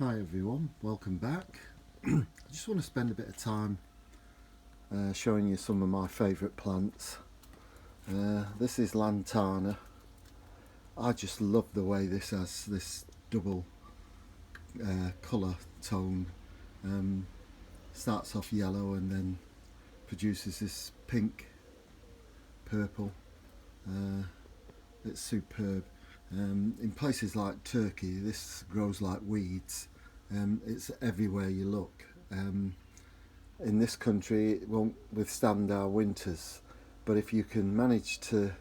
Hi everyone, welcome back. I just want to spend a bit of time showing you some of my favourite plants. This is Lantana. I just love the way this has this double colour tone. Starts off yellow and then produces this pink purple. It's superb. In places like Turkey this grows like weeds. It's everywhere you look. In this country it won't withstand our winters, but if you can manage to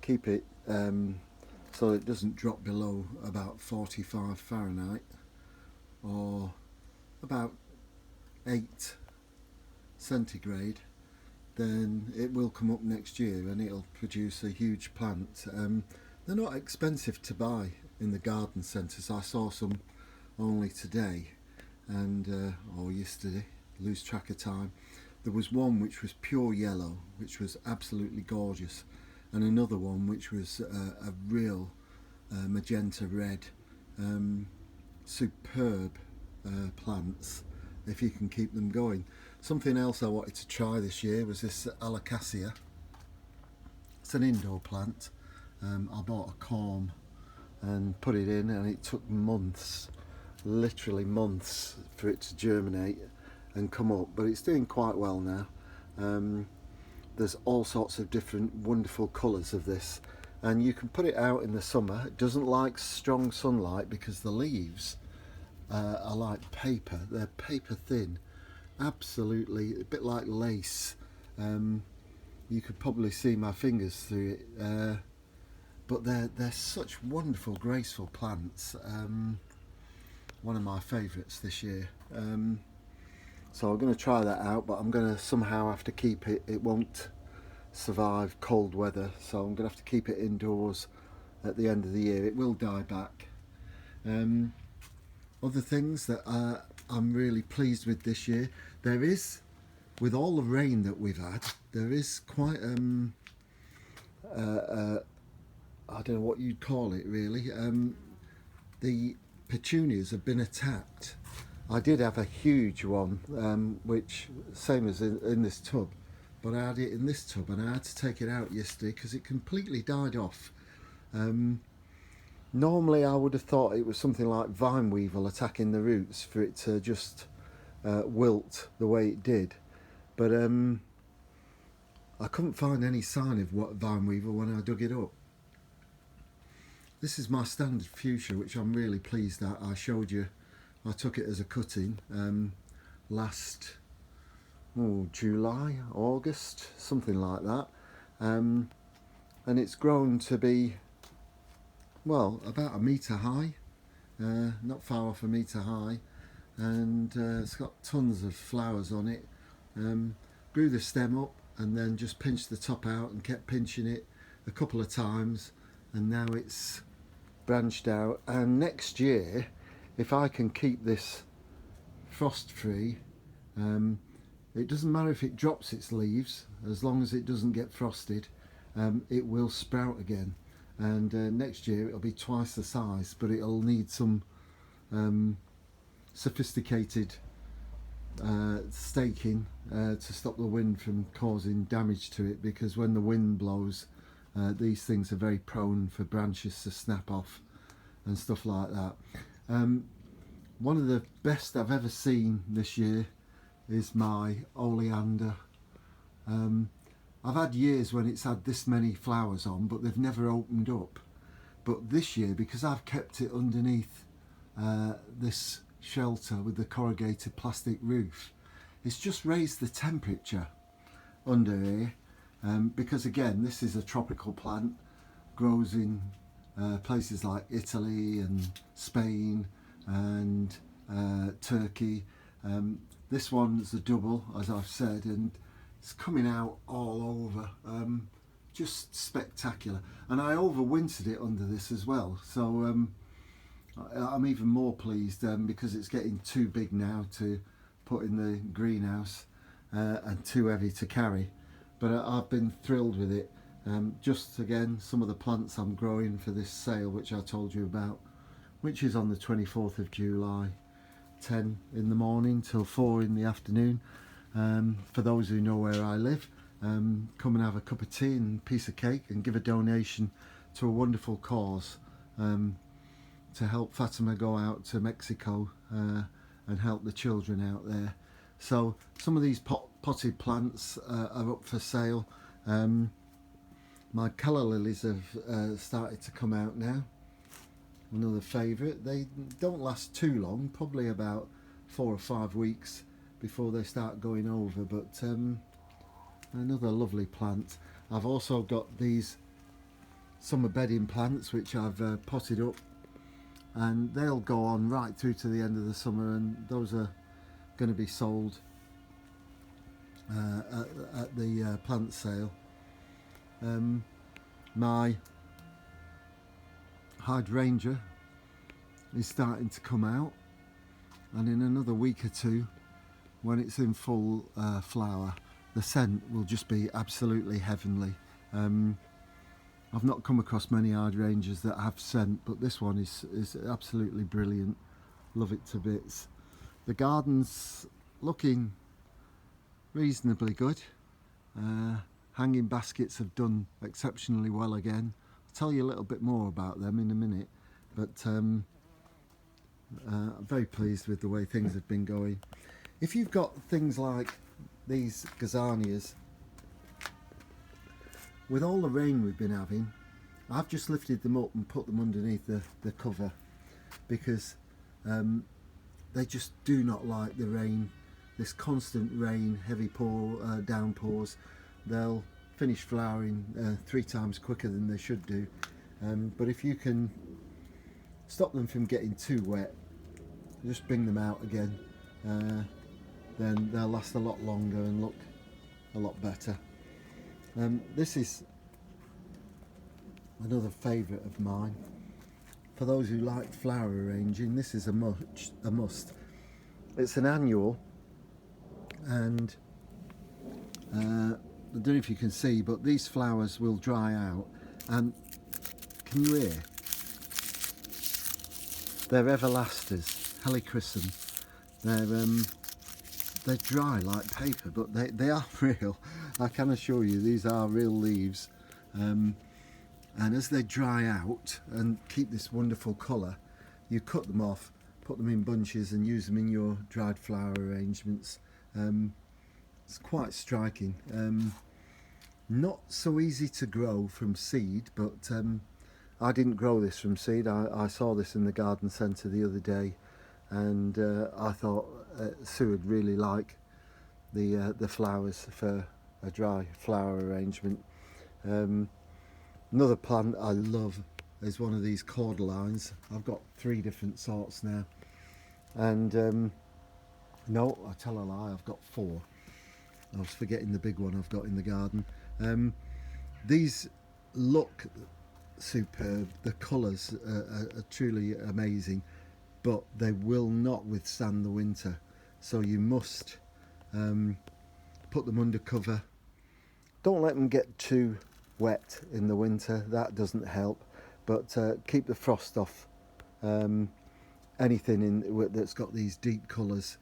keep it so it doesn't drop below about 45 Fahrenheit or about 8 centigrade, then it will come up next year and it'll produce a huge plant. They're not expensive to buy in the garden centres. I saw some only today and or yesterday, lose track of time. There was one which was pure yellow, which was absolutely gorgeous, and another one which was a real magenta red. Superb plants if you can keep them going. Something else I wanted to try this year was this Achillea. It's an indoor plant. I bought a corm and put it in, and it took months, literally months, for it to germinate and come up, but it's doing quite well now. There's all sorts of different wonderful colours of this, and you can put it out in the summer. It doesn't like strong sunlight because the leaves are like paper. They're paper thin, absolutely a bit like lace. You could probably see my fingers through it, but they're such wonderful, graceful plants. One of my favourites this year. So I'm going to try that out, but I'm going to somehow have to keep it. It won't survive cold weather, so I'm going to have to keep it indoors at the end of the year. It will die back. Other things that I'm really pleased with this year, there is, with all the rain that we've had, there is quite I don't know what you'd call it really. The petunias have been attacked. I did have a huge one, which same as in this tub, but I had it in this tub and I had to take it out yesterday because it completely died off. Normally I would have thought it was something like vine weevil attacking the roots for it to just wilt the way it did, but I couldn't find any sign of what vine weevil when I dug it up. This is my standard fuchsia, which I'm really pleased that I showed you. I took it as a cutting last July, August, something like that, and it's grown to be, well, about a metre high, not far off a metre high, and it's got tons of flowers on it. Grew the stem up and then just pinched the top out and kept pinching it a couple of times, and now it's branched out. And next year, if I can keep this frost free, it doesn't matter if it drops its leaves, as long as it doesn't get frosted, it will sprout again, and next year it'll be twice the size, but it'll need some sophisticated staking to stop the wind from causing damage to it, because when the wind blows, these things are very prone for branches to snap off and stuff like that. One of the best I've ever seen this year is my oleander. I've had years when it's had this many flowers on, but they've never opened up. But this year, because I've kept it underneath this shelter with the corrugated plastic roof, it's just raised the temperature under here. Because again, this is a tropical plant, grows in places like Italy and Spain and Turkey. This one's a double, as I've said, and it's coming out all over. Just spectacular. And I overwintered it under this as well, so I'm even more pleased because it's getting too big now to put in the greenhouse and too heavy to carry. But I've been thrilled with it. Just again, some of the plants I'm growing for this sale, which I told you about, which is on the 24th of July. 10 in the morning till 4 in the afternoon. For those who know where I live, come and have a cup of tea and a piece of cake and give a donation to a wonderful cause, to help Fatima go out to Mexico and help the children out there. So some of these potted plants are up for sale. My calla lilies have started to come out now. Another favourite. They don't last too long, probably about 4 or 5 weeks before they start going over, but another lovely plant. I've also got these summer bedding plants which I've potted up, and they'll go on right through to the end of the summer, and those are going to be sold at the plant sale. My hydrangea is starting to come out, and in another week or two, when it's in full flower, the scent will just be absolutely heavenly. I've not come across many hydrangeas that have scent, but this one is absolutely brilliant. Love it to bits. The garden's looking reasonably good. Hanging baskets have done exceptionally well again. I'll tell you a little bit more about them in a minute, but I'm very pleased with the way things have been going. If you've got things like these gazanias, with all the rain we've been having, I've just lifted them up and put them underneath the cover, because they just do not like the rain. This constant rain, heavy downpours, they'll finish flowering 3 times quicker than they should do. But if you can stop them from getting too wet, just bring them out again, then they'll last a lot longer and look a lot better. This is another favourite of mine. For those who like flower arranging, this is a must. It's an annual, and I don't know if you can see, but these flowers will dry out, and can you hear? They're everlasters, helichrysum. They're dry like paper, but they are real. I can assure you, these are real leaves. And as they dry out and keep this wonderful colour, you cut them off, put them in bunches and use them in your dried flower arrangements. It's quite striking. Not so easy to grow from seed, but I didn't grow this from seed. I saw this in the garden centre the other day, and I thought Sue would really like the flowers for a dry flower arrangement. Another plant I love is one of these cordylines. I've got 3 different sorts now, and no, I tell a lie, I've got 4. I was forgetting the big one I've got in the garden. These look superb. The colours are truly amazing, but they will not withstand the winter, so you must put them under cover. Don't let them get too wet in the winter, that doesn't help, but keep the frost off anything that's got these deep colours.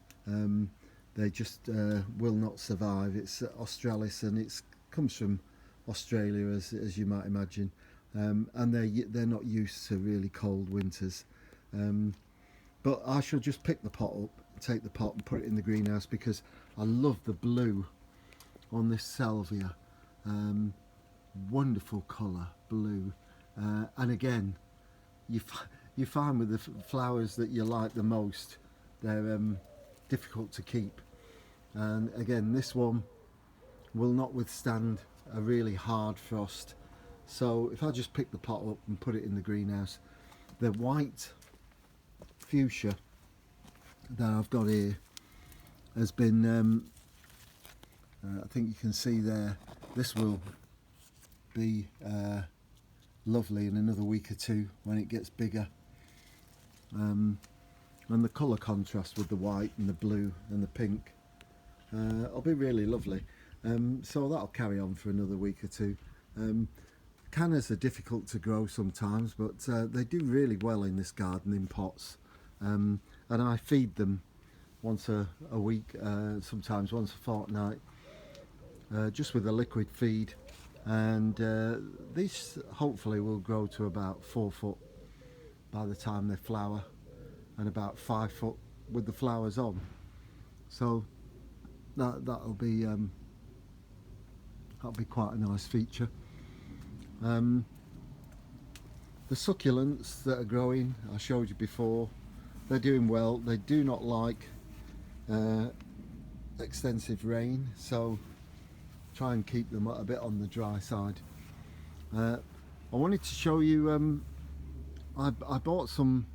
They just will not survive. It's australis, and it comes from Australia, as you might imagine, and they're not used to really cold winters. But I shall just pick the pot up, take the pot and put it in the greenhouse, because I love the blue on this salvia. Wonderful colour, blue, and again, you find with the flowers that you like the most, they're difficult to keep. And again, this one will not withstand a really hard frost. So if I just pick the pot up and put it in the greenhouse, the white fuchsia that I've got here has been, I think you can see there, this will be lovely in another week or 2 when it gets bigger. And the colour contrast with the white and the blue and the pink will be really lovely. So that'll carry on for another week or 2. Cannas are difficult to grow sometimes, but they do really well in this garden in pots. And and I feed them once a week, sometimes once a fortnight, just with a liquid feed, and these hopefully will grow to about 4 foot by the time they flower, and about 5 foot with the flowers on. So that'll be quite a nice feature. The succulents that are growing, I showed you before, they're doing well. They do not like extensive rain, so try and keep them a bit on the dry side. I wanted to show you, I bought some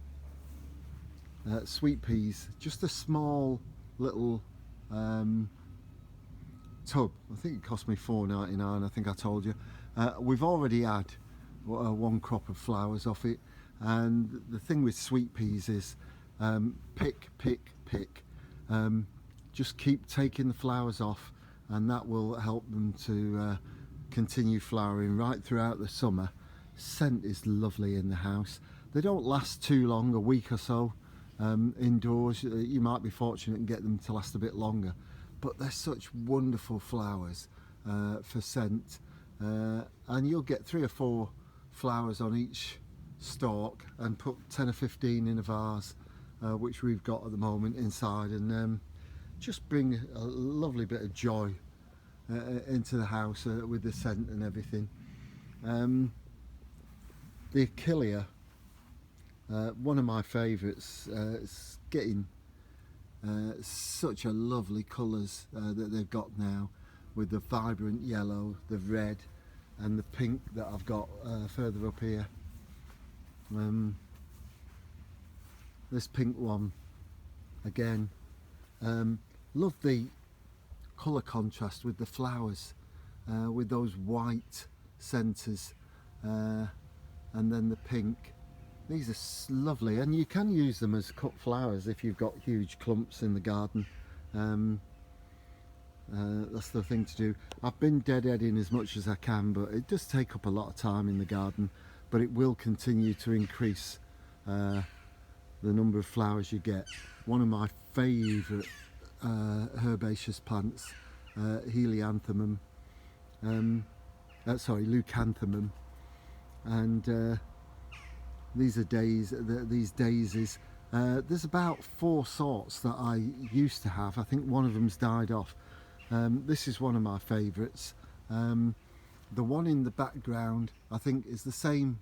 sweet peas, just a small little tub. I think it cost me $4.99, I think I told you. We've already had one crop of flowers off it, and the thing with sweet peas is pick. Just keep taking the flowers off, and that will help them to continue flowering right throughout the summer. Scent is lovely in the house. They don't last too long, a week or so indoors. You might be fortunate and get them to last a bit longer, but they're such wonderful flowers for scent, and you'll get 3 or 4 flowers on each stalk, and put 10 or 15 in a vase, which we've got at the moment inside, and just bring a lovely bit of joy into the house with the scent and everything. The Achillea, one of my favourites. It's getting such a lovely colours that they've got now, with the vibrant yellow, the red and the pink that I've got further up here. This pink one again, love the colour contrast with the flowers, with those white centres, and then the pink. These are lovely, and you can use them as cut flowers if you've got huge clumps in the garden. That's the thing to do. I've been deadheading as much as I can, but it does take up a lot of time in the garden, but it will continue to increase the number of flowers you get. One of my favourite herbaceous plants, Helianthemum, Leucanthemum, and these are these daisies. There's about 4 sorts that I used to have. I think one of them's died off. This is one of my favourites. The one in the background, I think, is the same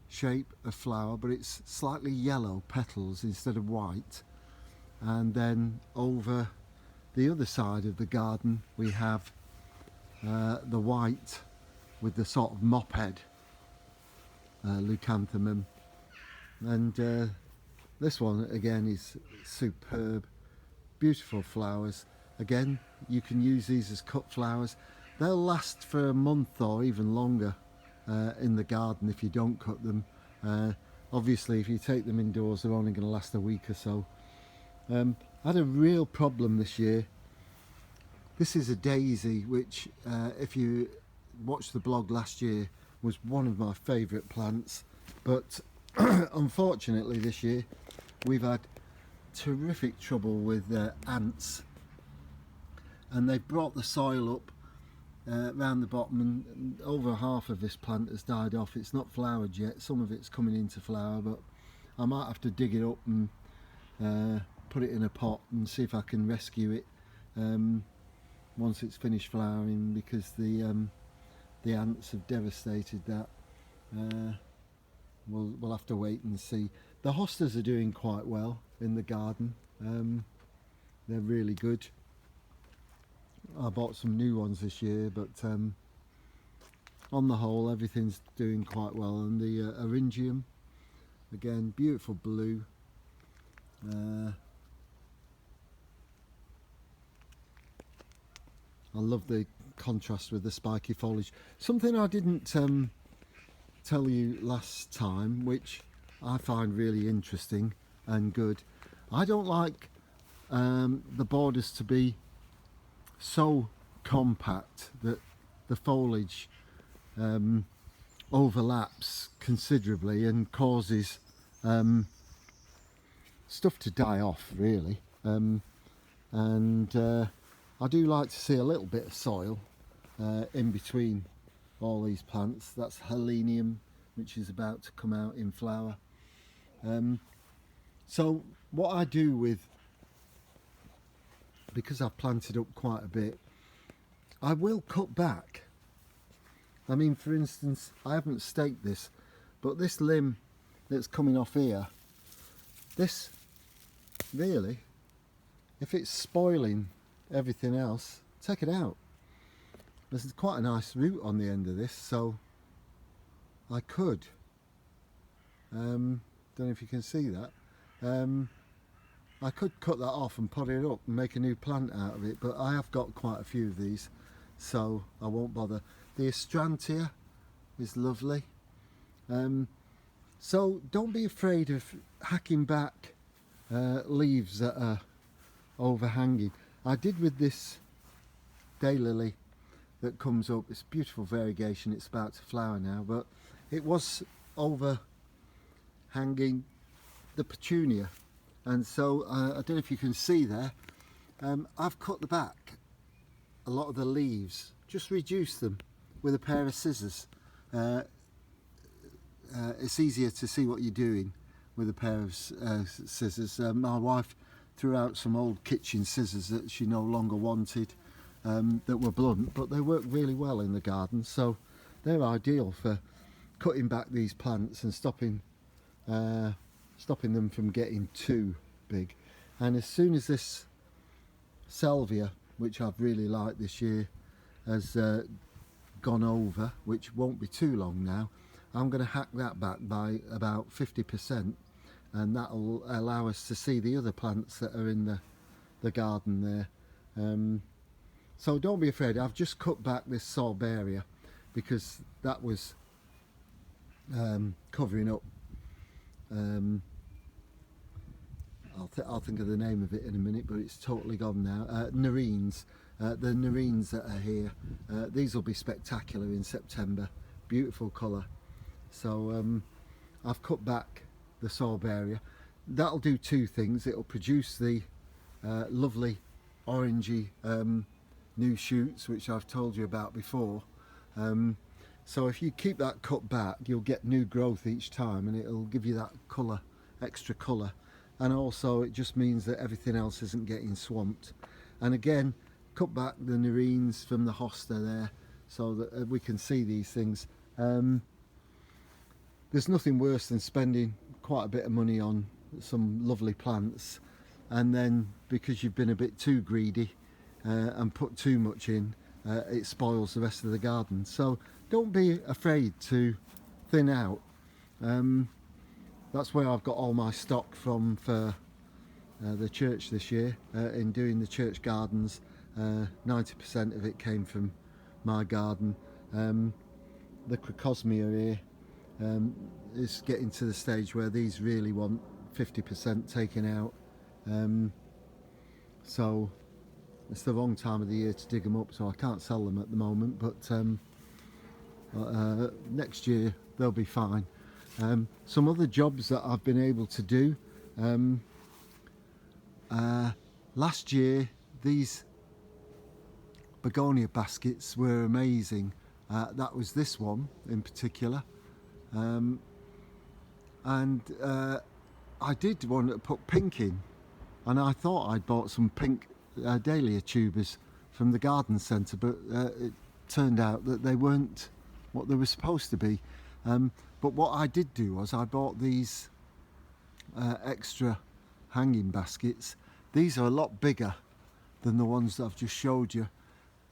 shape of flower, but it's slightly yellow petals instead of white. And then over the other side of the garden we have the white with the sort of mop head, Leucanthemum, and this one again is superb, beautiful flowers. Again, you can use these as cut flowers. They'll last for a month or even longer in the garden if you don't cut them. Obviously if you take them indoors, they're only going to last a week or so. I had a real problem this year. This is a daisy, which if you watched the blog last year, was one of my favourite plants, but unfortunately this year we've had terrific trouble with ants, and they've brought the soil up around the bottom, and over half of this plant has died off. It's not flowered yet, some of it's coming into flower, but I might have to dig it up and put it in a pot and see if I can rescue it once it's finished flowering, because the ants have devastated that. We'll have to wait and see. The hostas are doing quite well in the garden. They're really good. I bought some new ones this year, but on the whole everything's doing quite well. And the Eryngium, again, beautiful blue. I love the contrast with the spiky foliage. Something I didn't tell you last time, which I find really interesting and good. I don't like the borders to be so compact that the foliage overlaps considerably and causes stuff to die off really, and I do like to see a little bit of soil in between all these plants. That's Helenium, which is about to come out in flower. So what I do with, because I've planted up quite a bit, I will cut back. I mean, for instance, I haven't staked this, but this limb that's coming off here, this really, if it's spoiling everything else, take it out. There's quite a nice root on the end of this, so I could, don't know if you can see that, I could cut that off and pot it up and make a new plant out of it, but I have got quite a few of these, so I won't bother. The Astrantia is lovely. So don't be afraid of hacking back leaves that are overhanging. I did with this daylily that comes up. It's beautiful variegation, it's about to flower now, but it was overhanging the petunia, and so I don't know if you can see there, I've cut the back a lot of the leaves, just reduce them with a pair of scissors. It's easier to see what you're doing with a pair of scissors. My wife threw out some old kitchen scissors that she no longer wanted, that were blunt, but they work really well in the garden, so they're ideal for cutting back these plants and stopping them from getting too big. And as soon as this salvia, which I've really liked this year, has gone over, which won't be too long now, I'm going to hack that back by about 50%, and that'll allow us to see the other plants that are in the garden there. So don't be afraid. I've just cut back this Sorbaria because that was covering up, I'll think of the name of it in a minute, but it's totally gone now. Nerines, the nerines that are here, these will be spectacular in September. Beautiful colour. So I've cut back the Sorbaria. That'll do two things. It'll produce the lovely orangey new shoots, which I've told you about before. So if you keep that cut back, you'll get new growth each time, and it'll give you that colour, extra colour. And also it just means that everything else isn't getting swamped. And again, cut back the nerines from the hosta there so that we can see these things. There's nothing worse than spending quite a bit of money on some lovely plants, and then because you've been a bit too greedy and put too much in, it spoils the rest of the garden. So don't be afraid to thin out. That's where I've got all my stock from for the church this year. In doing the church gardens, 90% of it came from my garden. The Crocosmia here is getting to the stage where these really want 50% taken out. So it's the wrong time of the year to dig them up, so I can't sell them at the moment, but next year they'll be fine. Some other jobs that I've been able to do, last year these begonia baskets were amazing. That was this one in particular, and I did want to put pink in, and I thought I'd bought some pink dahlia tubers from the garden centre, but it turned out that they weren't what they were supposed to be. But what I did do was I bought these extra hanging baskets. These are a lot bigger than the ones that I've just showed you,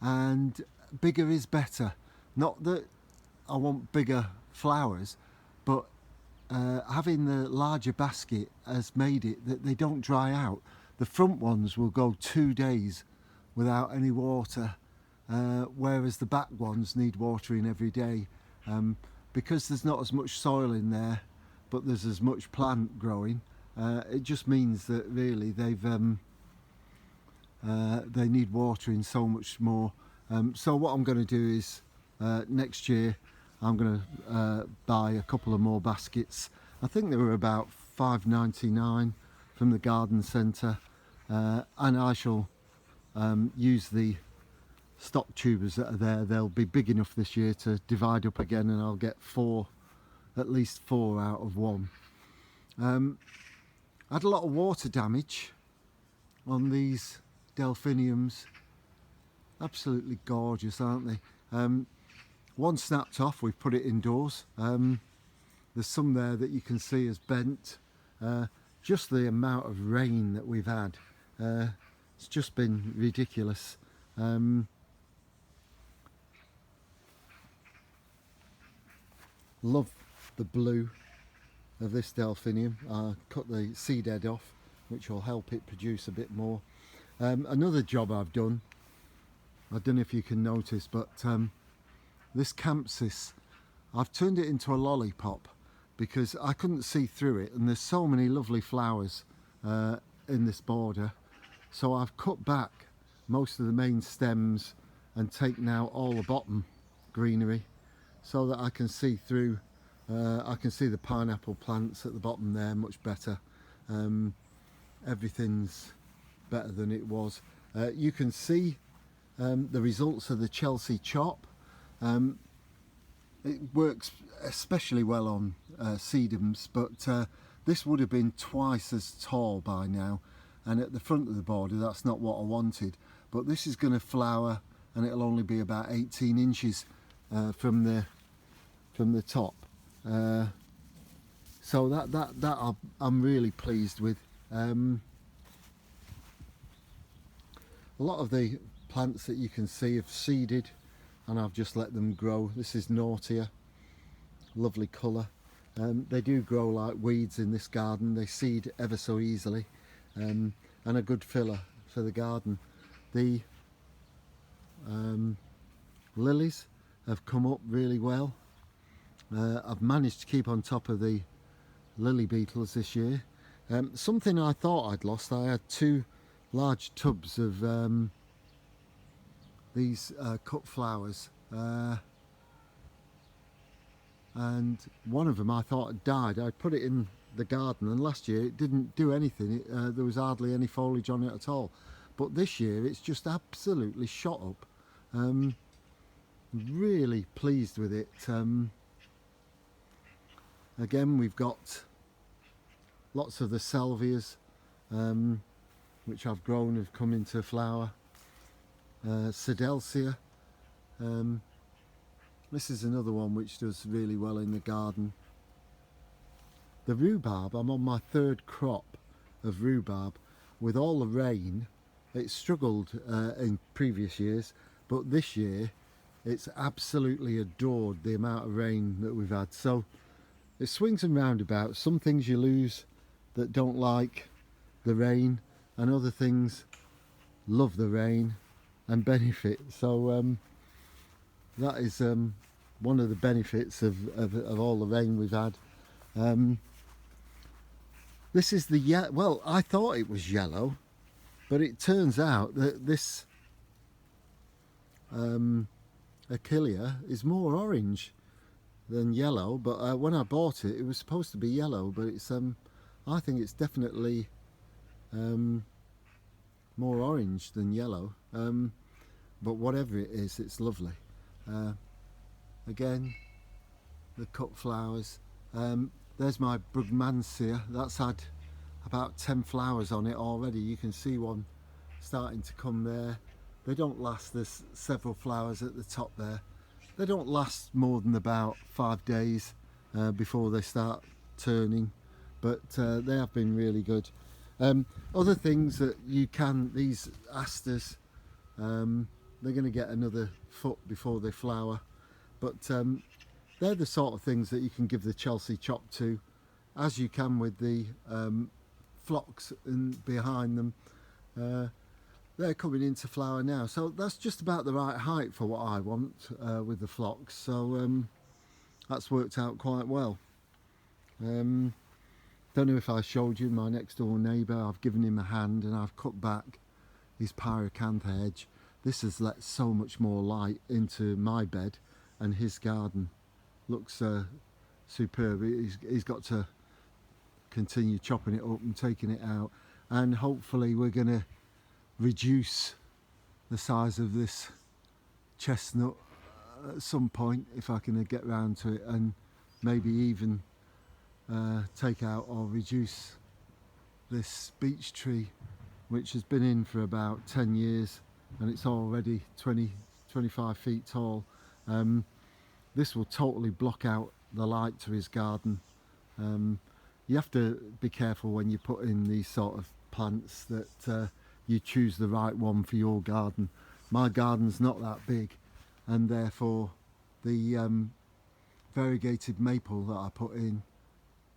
and bigger is better. Not that I want bigger flowers, but having the larger basket has made it that they don't dry out. The front ones will go 2 days without any water, whereas the back ones need watering every day. Because there's not as much soil in there, but there's as much plant growing, it just means that really they need watering so much more. So what I'm going to do is next year I'm going to buy a couple of more baskets. I think they were about $5.99 for from the garden centre, and I shall use the stock tubers that are there. They'll be big enough this year to divide up again, and I'll get at least four out of one. I had a lot of water damage on these delphiniums. Absolutely gorgeous, aren't they? One snapped off, we've put it indoors. There's some there that you can see is bent. Just the amount of rain that we've had, it's just been ridiculous. Love the blue of this delphinium. I cut the seed head off, which will help it produce a bit more. Another job I've done, I don't know if you can notice, but this campsis, I've turned it into a lollipop because I couldn't see through it, and there's so many lovely flowers in this border. So I've cut back most of the main stems and taken out all the bottom greenery so that I can see through. I can see the pineapple plants at the bottom there much better. Everything's better than it was. You can see the results of the Chelsea chop. It works especially well on sedums, but this would have been twice as tall by now, and at the front of the border that's not what I wanted. But this is going to flower, and it'll only be about 18 inches from the top. So that I'm really pleased with. A lot of the plants that you can see have seeded, and I've just let them grow. This is Naughtia, lovely colour. They do grow like weeds in this garden. They seed ever so easily, and a good filler for the garden. The lilies have come up really well. I've managed to keep on top of the lily beetles this year. Something I thought I'd lost, I had two large tubs of these cut flowers, and one of them I thought had died. I put it in the garden, and last year it didn't do anything. There was hardly any foliage on it at all, but this year it's just absolutely shot up. Really pleased with it. Again, we've got lots of the salvias, which I've grown, have come into flower. Sedelsia. This is another one which does really well in the garden. The rhubarb, I'm on my third crop of rhubarb. With all the rain, it struggled in previous years, but this year it's absolutely adored the amount of rain that we've had. So it swings and roundabouts. Some things you lose that don't like the rain, and other things love the rain and benefit. So that is one of the benefits of all the rain we've had. This is the well, I thought it was yellow, but it turns out that this Achillea is more orange than yellow. But when I bought it, it was supposed to be yellow, but it's I think it's definitely more orange than yellow. But whatever it is, it's lovely. Again, the cut flowers. There's my Brugmansia. That's had about 10 flowers on it already. You can see one starting to come there. They don't last. There's several flowers at the top there. They don't last more than about 5 days before they start turning, but they have been really good. Other things that you can, these asters, they're going to get another foot before they flower, but they're the sort of things that you can give the Chelsea chop to, as you can with the phlox behind them. They're coming into flower now, so that's just about the right height for what I want with the phlox, so that's worked out quite well. Don't know if I showed you my next door neighbour. I've given him a hand and I've cut back his pyracantha hedge. This has let so much more light into my bed, and his garden looks superb. He's got to continue chopping it up and taking it out, and hopefully we're going to reduce the size of this chestnut at some point if I can get round to it, and maybe even take out or reduce this beech tree, which has been in for about 10 years and it's already 25 feet tall. This will totally block out the light to his garden. You have to be careful when you put in these sort of plants that you choose the right one for your garden. My garden's not that big, and therefore the variegated maple that I put in,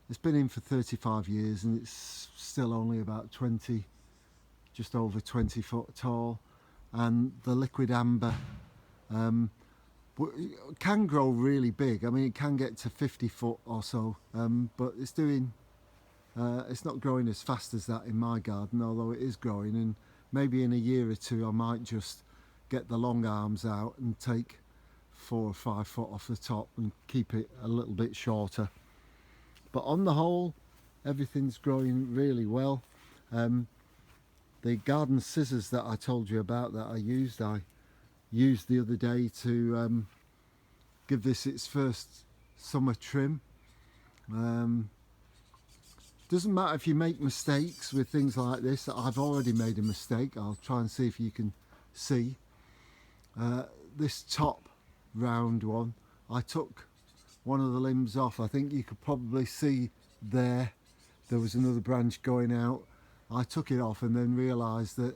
it's been in for 35 years and it's still only about 20, just over 20 foot tall. And the liquid amber can grow really big. I mean, it can get to 50 foot or so, but it's not growing as fast as that in my garden, although it is growing. And maybe in a year or two I might just get the long arms out and take 4 or 5 foot off the top and keep it a little bit shorter. But on the whole, everything's growing really well. The garden scissors that I told you about that I used the other day to give this its first summer trim. Doesn't matter if you make mistakes with things like this. I've already made a mistake. I'll try and see if you can see. This top round one, I took one of the limbs off. I think you could probably see there was another branch going out. I took it off and then realised that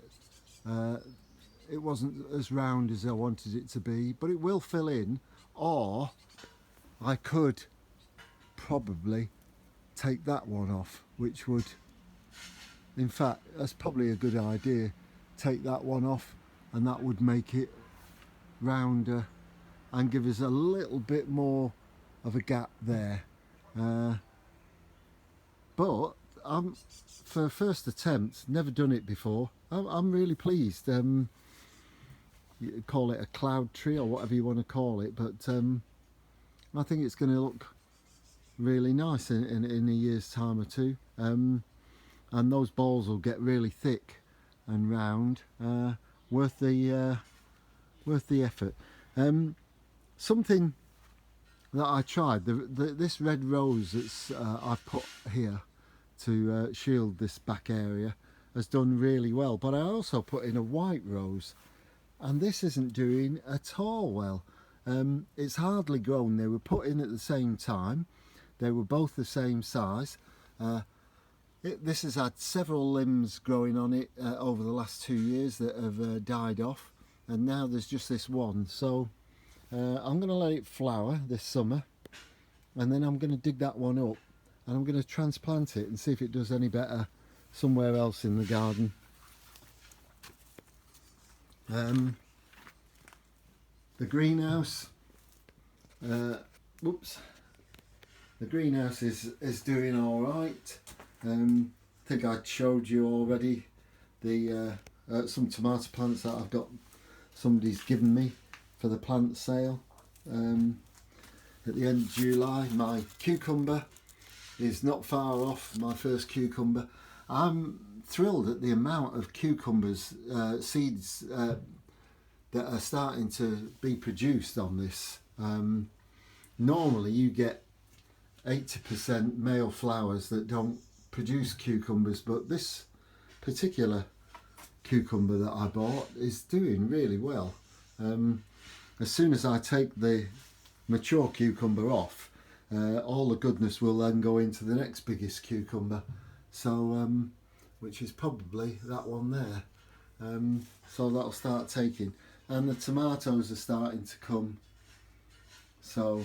it wasn't as round as I wanted it to be, but it will fill in. Or I could probably take that one off, which would, in fact, that's probably a good idea. Take that one off and that would make it rounder and give us a little bit more of a gap there. But for a first attempt, never done it before, I'm really pleased. You call it a cloud tree or whatever you want to call it, but I think it's going to look really nice in a year's time or two, and those balls will get really thick and round, worth the effort. Something that I tried, this red rose that's I've put here to shield this back area has done really well, but I also put in a white rose and this isn't doing at all well. It's hardly grown. They were put in at the same time, they were both the same size. This has had several limbs growing on it over the last 2 years that have died off, and now there's just this one. So I'm going to let it flower this summer, and then I'm going to dig that one up and I'm going to transplant it and see if it does any better somewhere else in the garden. The greenhouse, the greenhouse is doing all right. I think I showed you already the some tomato plants that I've got, somebody's given me for the plant sale. At the end of July, my cucumber is not far off, my first cucumber. I'm thrilled at the amount of cucumbers, seeds that are starting to be produced on this. Normally you get 80% male flowers that don't produce cucumbers, but this particular cucumber that I bought is doing really well. As soon as I take the mature cucumber off, all the goodness will then go into the next biggest cucumber, so which is probably that one there. So that'll start taking, and the tomatoes are starting to come. So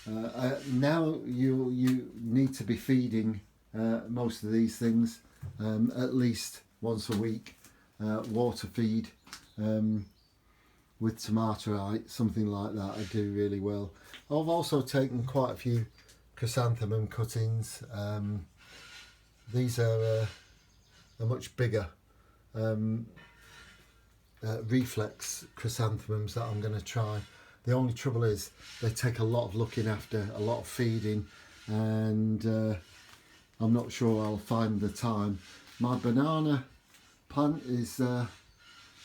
now you need to be feeding most of these things at least once a week, water feed with tomatorite, something like that. I do really well. I've also taken quite a few chrysanthemum cuttings. These are a much bigger reflex chrysanthemums that I'm going to try. The only trouble is they take a lot of looking after, a lot of feeding, and I'm not sure I'll find the time. My banana plant is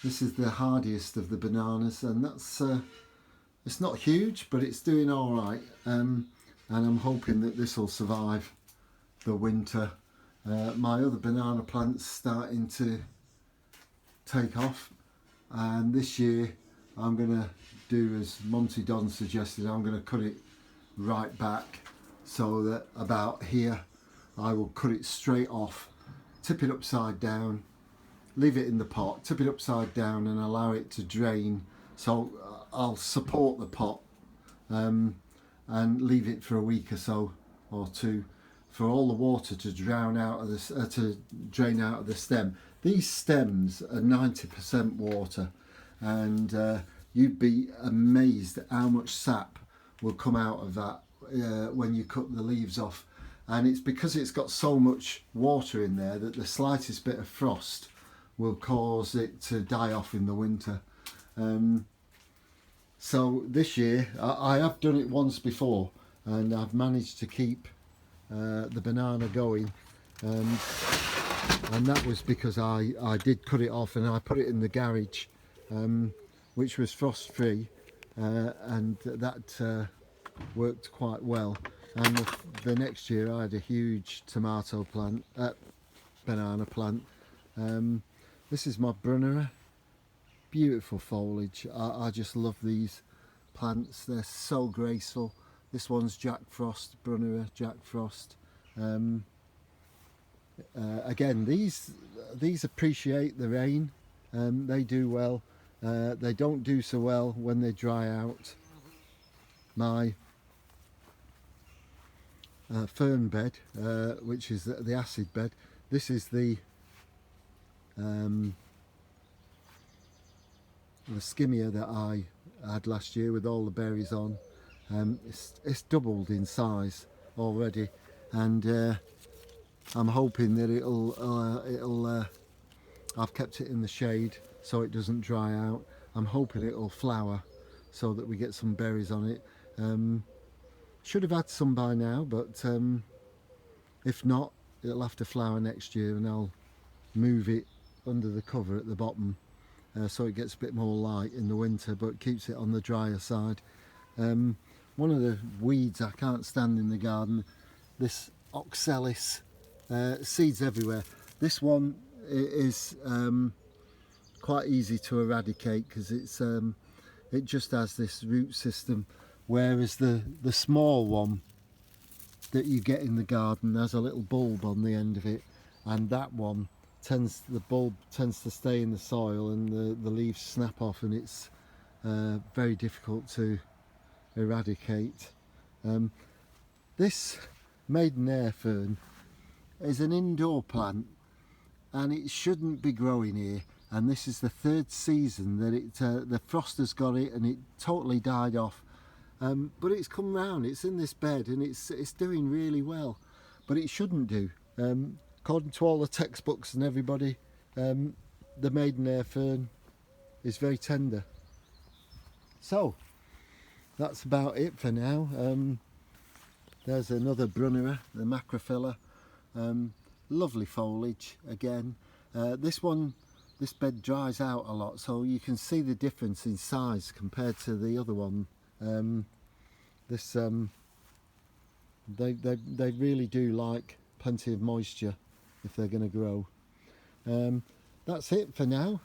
this is the hardiest of the bananas, and that's it's not huge, but it's doing all right, and I'm hoping that this will survive the winter. My other banana plant's starting to take off, and this year I'm going to do as Monty Don suggested. I'm going to cut it right back, so that about here I will cut it straight off, tip it upside down, leave it in the pot, tip it upside down and allow it to drain. So I'll support the pot and leave it for a week or so or two for all the water to drown out of this to drain out of the stem. These stems are 90% water, and you'd be amazed at how much sap will come out of that when you cut the leaves off. And it's because it's got so much water in there that the slightest bit of frost will cause it to die off in the winter. So this year I have done it once before, and I've managed to keep the banana going, and that was because I did cut it off and I put it in the garage, which was frost free, and that worked quite well. And the next year I had a huge tomato plant, banana plant. This is my Brunnera. Beautiful foliage. I just love these plants. They're so graceful. This one's Jack Frost, Brunnera, Jack Frost. Again, these appreciate the rain. They do well. They don't do so well when they dry out. My fern bed, which is the acid bed. This is the Achillea that I had last year with all the berries on. It's doubled in size already, and I'm hoping that it'll I've kept it in the shade so it doesn't dry out. I'm hoping it'll flower so that we get some berries on it. Should have had some by now, but if not, it'll have to flower next year, and I'll move it under the cover at the bottom so it gets a bit more light in the winter, but keeps it on the drier side. One of the weeds I can't stand in the garden, this oxalis, seeds everywhere. This one is quite easy to eradicate because it just has this root system, whereas the small one that you get in the garden has a little bulb on the end of it, and that one the bulb tends to stay in the soil, and the leaves snap off, and it's very difficult to eradicate. This maidenhair fern is an indoor plant, and it shouldn't be growing here, and this is the third season that the frost has got it and it totally died off. But it's come round, it's in this bed, and it's doing really well, but it shouldn't do. According to all the textbooks and everybody, the maidenhair fern is very tender. So that's about it for now. There's another Brunnera, the Macrophylla. Lovely foliage again. This bed dries out a lot, so you can see the difference in size compared to the other one. They really do like plenty of moisture if they're going to grow. That's it for now.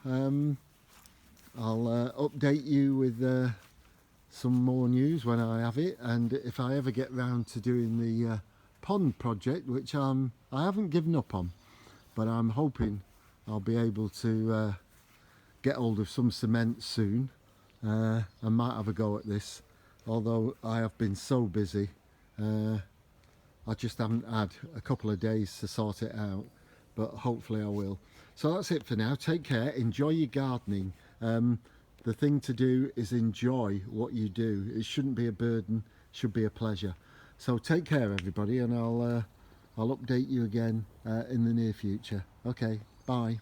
I'll update you with some more news when I have it, and if I ever get round to doing the pond project, which I haven't given up on, but I'm hoping I'll be able to get hold of some cement soon. I might have a go at this, although I have been so busy. I just haven't had a couple of days to sort it out, but hopefully I will. So that's it for now. Take care, enjoy your gardening. The thing to do is enjoy what you do. It shouldn't be a burden, it should be a pleasure. So take care everybody, and I'll update you again in the near future. Okay, bye.